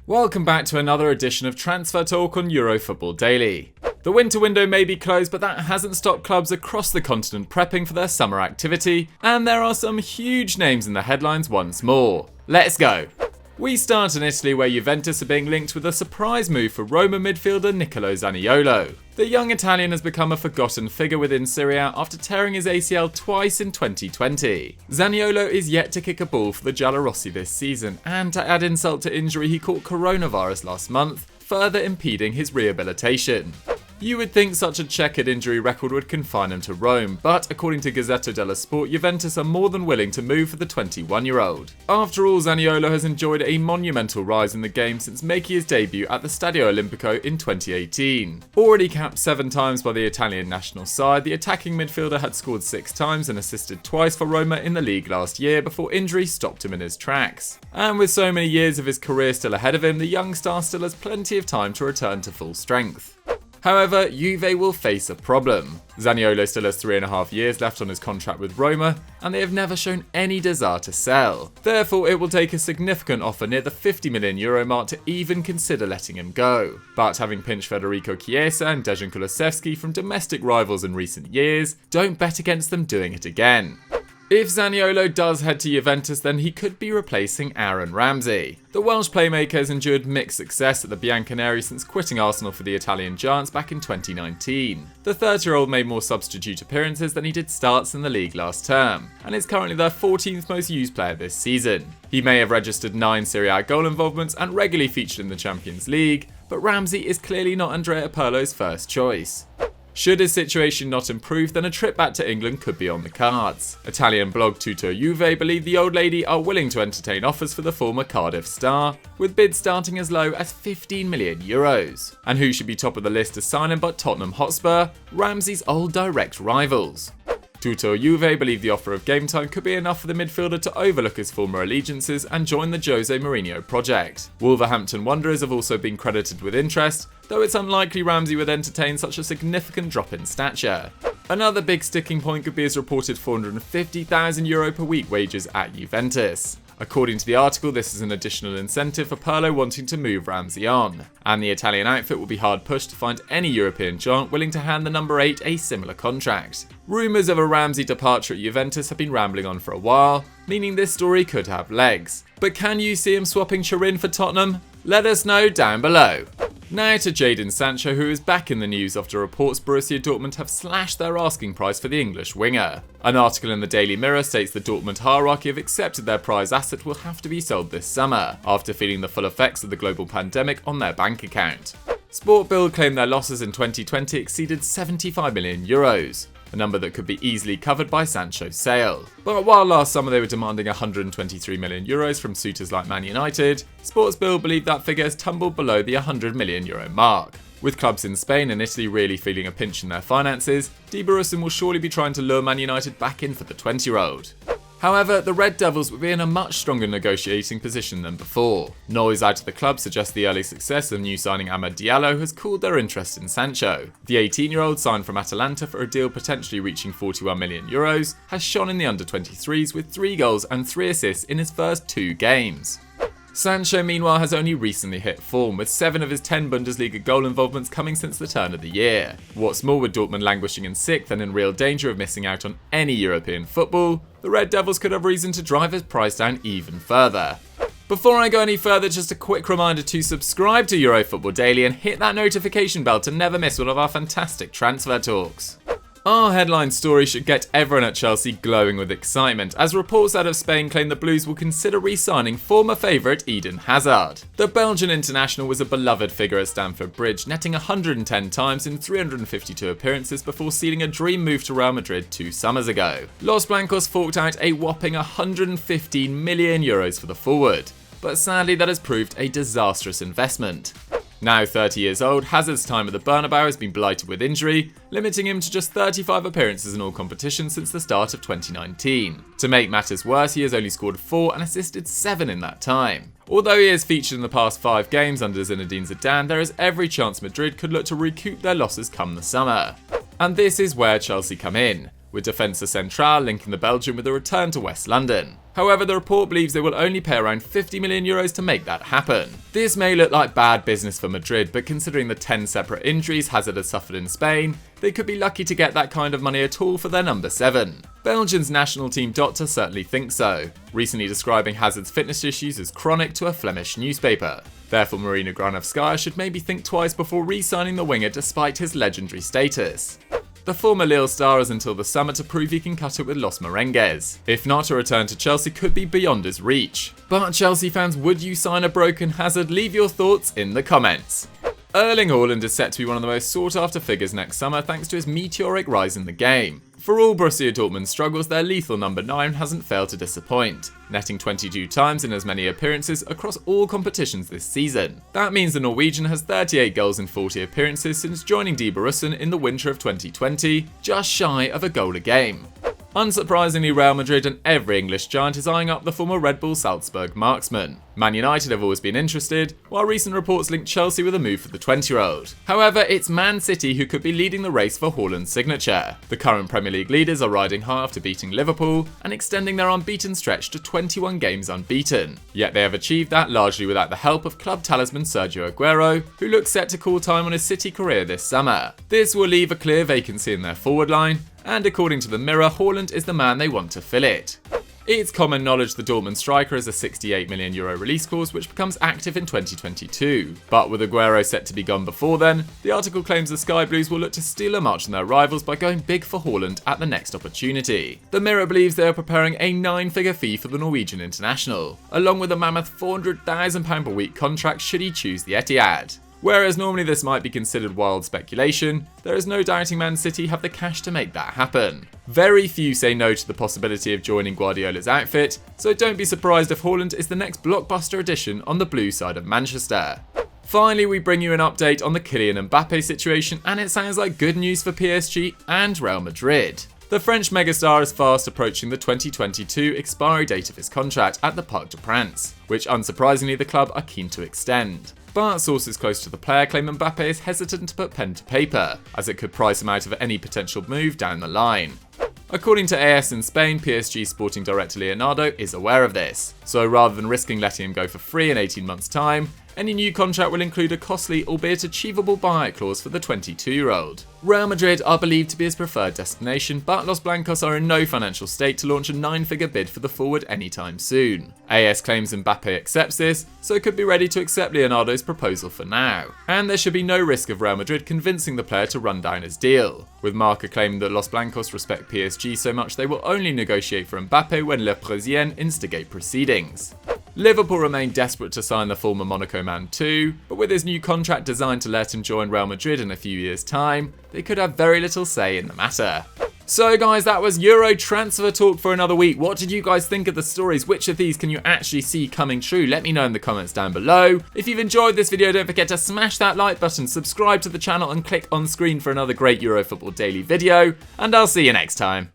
Welcome back to another edition of Transfer Talk on Eurofootball Daily. The winter window may be closed, but that hasn't stopped clubs across the continent prepping for their summer activity, and there are some huge names in the headlines once more. Let's go! We start in Italy, where Juventus are being linked with a surprise move for Roma midfielder Nicolo Zaniolo. The young Italian has become a forgotten figure within Serie A after tearing his ACL twice in 2020. Zaniolo is yet to kick a ball for the Giallorossi this season, and to add insult to injury, he caught coronavirus last month, further impeding his rehabilitation. You would think such a checkered injury record would confine him to Rome, but according to Gazzetta dello Sport, Juventus are more than willing to move for the 21-year-old. After all, Zaniolo has enjoyed a monumental rise in the game since making his debut at the Stadio Olimpico in 2018. Already capped 7 times by the Italian national side, the attacking midfielder had scored 6 times and assisted twice for Roma in the league last year before injury stopped him in his tracks. And with so many years of his career still ahead of him, the young star still has plenty of time to return to full strength. However, Juve will face a problem. Zaniolo still has 3.5 years left on his contract with Roma, and they have never shown any desire to sell. Therefore, it will take a significant offer near the €50 million mark to even consider letting him go. But having pinched Federico Chiesa and Dejan Kulusevski from domestic rivals in recent years, don't bet against them doing it again. If Zaniolo does head to Juventus, then he could be replacing Aaron Ramsey. The Welsh playmaker has endured mixed success at the Bianconeri since quitting Arsenal for the Italian Giants back in 2019. The 30-year-old made more substitute appearances than he did starts in the league last term, and is currently their 14th most used player this season. He may have registered 9 Serie A goal involvements and regularly featured in the Champions League, but Ramsey is clearly not Andrea Pirlo's first choice. Should his situation not improve, then a trip back to England could be on the cards. Italian blog Tutto Juve believe the old lady are willing to entertain offers for the former Cardiff star, with bids starting as low as €15 million. And who should be top of the list to sign him but Tottenham Hotspur, Ramsey's old direct rivals. Tutto Juve believe the offer of game time could be enough for the midfielder to overlook his former allegiances and join the Jose Mourinho project. Wolverhampton Wanderers have also been credited with interest, though it's unlikely Ramsey would entertain such a significant drop in stature. Another big sticking point could be his reported €450,000 per week wages at Juventus. According to the article, this is an additional incentive for Pirlo wanting to move Ramsey on, and the Italian outfit will be hard pushed to find any European giant willing to hand the number 8 a similar contract. Rumours of a Ramsey departure at Juventus have been rambling on for a while, meaning this story could have legs. But can you see him swapping Turin for Tottenham? Let us know down below. Now to Jadon Sancho, who is back in the news after reports Borussia Dortmund have slashed their asking price for the English winger. An article in the Daily Mirror states the Dortmund hierarchy have accepted their prize asset will have to be sold this summer, after feeling the full effects of the global pandemic on their bank account. Sport Bild claimed their losses in 2020 exceeded €75 million, a number that could be easily covered by Sancho's sale. But while last summer they were demanding €123 million from suitors like Man United, Sports Bild believe that figure has tumbled below the €100 million mark. With clubs in Spain and Italy really feeling a pinch in their finances, Di Borussia will surely be trying to lure Man United back in for the 20-year-old. However, the Red Devils will be in a much stronger negotiating position than before. Noise out of the club suggests the early success of new signing Amad Diallo has cooled their interest in Sancho. The 18-year-old, signed from Atalanta for a deal potentially reaching €41 million, has shone in the under-23s with 3 goals and 3 assists in his first 2 games. Sancho, meanwhile, has only recently hit form, with 7 of his 10 Bundesliga goal involvements coming since the turn of the year. What's more, with Dortmund languishing in 6th and in real danger of missing out on any European football, the Red Devils could have reason to drive his price down even further. Before I go any further, just a quick reminder to subscribe to Eurofootball Daily and hit that notification bell to never miss one of our fantastic transfer talks. Our headline story should get everyone at Chelsea glowing with excitement, as reports out of Spain claim the Blues will consider re-signing former favourite Eden Hazard. The Belgian international was a beloved figure at Stamford Bridge, netting 110 times in 352 appearances before sealing a dream move to Real Madrid 2 summers ago. Los Blancos forked out a whopping €115 million for the forward, but sadly that has proved a disastrous investment. Now 30 years old, Hazard's time at the Bernabeu has been blighted with injury, limiting him to just 35 appearances in all competitions since the start of 2019. To make matters worse, he has only scored 4 and assisted 7 in that time. Although he has featured in the past 5 games under Zinedine Zidane, there is every chance Madrid could look to recoup their losses come the summer. And this is where Chelsea come in. with Defensa Central linking the Belgian with a return to West London. However, the report believes they will only pay around €50 million to make that happen. This may look like bad business for Madrid, but considering the 10 separate injuries Hazard has suffered in Spain, they could be lucky to get that kind of money at all for their number 7. Belgium's national team doctor certainly thinks so, recently describing Hazard's fitness issues as chronic to a Flemish newspaper. Therefore, Marina Granovskaya should maybe think twice before re-signing the winger despite his legendary status. The former Lille star has until the summer to prove he can cut it with Los Merengues. If not, a return to Chelsea could be beyond his reach. But Chelsea fans, would you sign a broken Hazard? Leave your thoughts in the comments. Erling Haaland is set to be one of the most sought after figures next summer thanks to his meteoric rise in the game. For all Borussia Dortmund's struggles, their lethal number 9 hasn't failed to disappoint, netting 22 times in as many appearances across all competitions this season. That means the Norwegian has 38 goals in 40 appearances since joining Die Borussen in the winter of 2020, just shy of a goal a game. Unsurprisingly, Real Madrid and every English giant is eyeing up the former Red Bull Salzburg marksman. Man United have always been interested, while recent reports link Chelsea with a move for the 20-year-old. However, it's Man City who could be leading the race for Haaland's signature. The current Premier League leaders are riding high after beating Liverpool and extending their unbeaten stretch to 21 games unbeaten. Yet they have achieved that largely without the help of club talisman Sergio Aguero, who looks set to call time on his City career this summer. This will leave a clear vacancy in their forward line, and according to the Mirror, Haaland is the man they want to fill it. It's common knowledge the Dortmund striker has a €68 million release clause which becomes active in 2022. But with Aguero set to be gone before then, the article claims the Sky Blues will look to steal a march on their rivals by going big for Haaland at the next opportunity. The Mirror believes they are preparing a 9-figure fee for the Norwegian international, along with a mammoth £400,000 per week contract should he choose the Etihad. Whereas normally this might be considered wild speculation, there is no doubting Man City have the cash to make that happen. Very few say no to the possibility of joining Guardiola's outfit, so don't be surprised if Haaland is the next blockbuster addition on the blue side of Manchester. Finally, we bring you an update on the Kylian Mbappe situation, and it sounds like good news for PSG and Real Madrid. The French megastar is fast approaching the 2022 expiry date of his contract at the Parc des Princes, which unsurprisingly the club are keen to extend. But sources close to the player claim Mbappe is hesitant to put pen to paper, as it could price him out of any potential move down the line. According to AS in Spain, PSG sporting director Leonardo is aware of this, so rather than risking letting him go for free in 18 months' time, any new contract will include a costly, albeit achievable buyout clause for the 22-year-old. Real Madrid are believed to be his preferred destination, but Los Blancos are in no financial state to launch a 9-figure bid for the forward anytime soon. AS claims Mbappe accepts this, so could be ready to accept Leonardo's proposal for now. And there should be no risk of Real Madrid convincing the player to run down his deal, with Marca claiming that Los Blancos respect PSG so much they will only negotiate for Mbappe when Le Parisien instigate proceedings. Liverpool remain desperate to sign the former Monaco man too, but with his new contract designed to let him join Real Madrid in a few years' time, they could have very little say in the matter. So guys, that was Euro transfer talk for another week. What did you guys think of the stories? Which of these can you actually see coming true? Let me know in the comments down below. If you've enjoyed this video, don't forget to smash that like button, subscribe to the channel and click on screen for another great Euro Football Daily video, and I'll see you next time.